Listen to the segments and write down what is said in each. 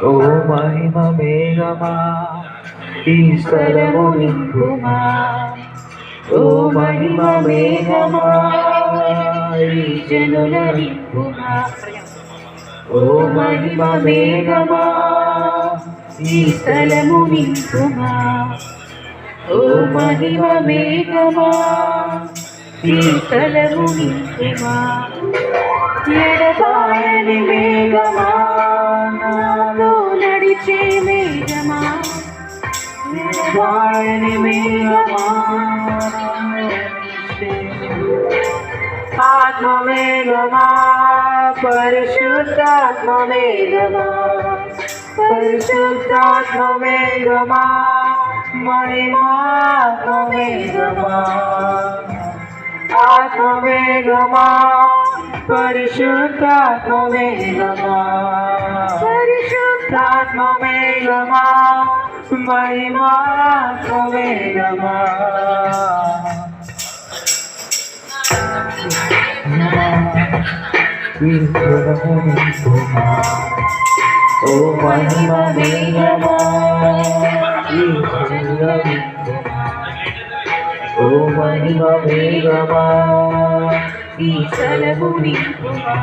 ఓ మహిమ మేఘమా ఈ స్థలము నింపుమా. ఓ మహిమ మేఘమా ఈ జనుల నింపుమా. ఓ మహిమ మేఘమా ఈ స్థలము నింపుమా. ఓ మహిమ మేఘమా ఈ స్థలము నింపుమా. ఎడబాయని మేఘమా నాలో నడిచే మేఘమా. ఎడబాయని మేఘమా ఆత్మ మేఘమా పరిశుద్ధాత్మ మేఘమా. పరిశుద్ధాత్మ మేఘమా మహిమాత్మ మేఘమా. ఆత్మ మేఘమా పరిశుద్ధాత్మ మేఘమా. పరిశుద్ధాత్మ మేఘమా మహిమాత్మ మేఘమా. ఓ మహిమ మేఘమా ఓ మహిమ మేఘమా ఈ స్థలము నింపుమా.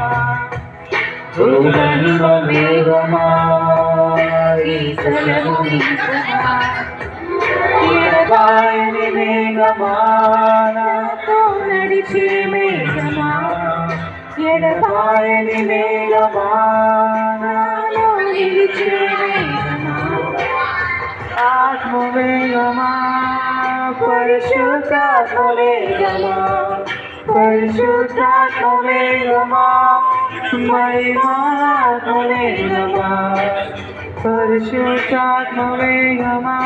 ఓ మహిమ మేఘమా ఈ స్థలము నింపుమా. ఎడబాయని మేఘమా నాతో నడిచే మేఘమా. ఎడబాయని మేఘమా నాలో నిలిచే మేఘమా. ఆత్మ మేఘమా పరిశుద్ధాత్మ మేఘమా. పరిశుద్ధాత్మ మేఘమా మహిమాత్మ మేఘమా. పరిశుద్ధాత్మ మేఘమా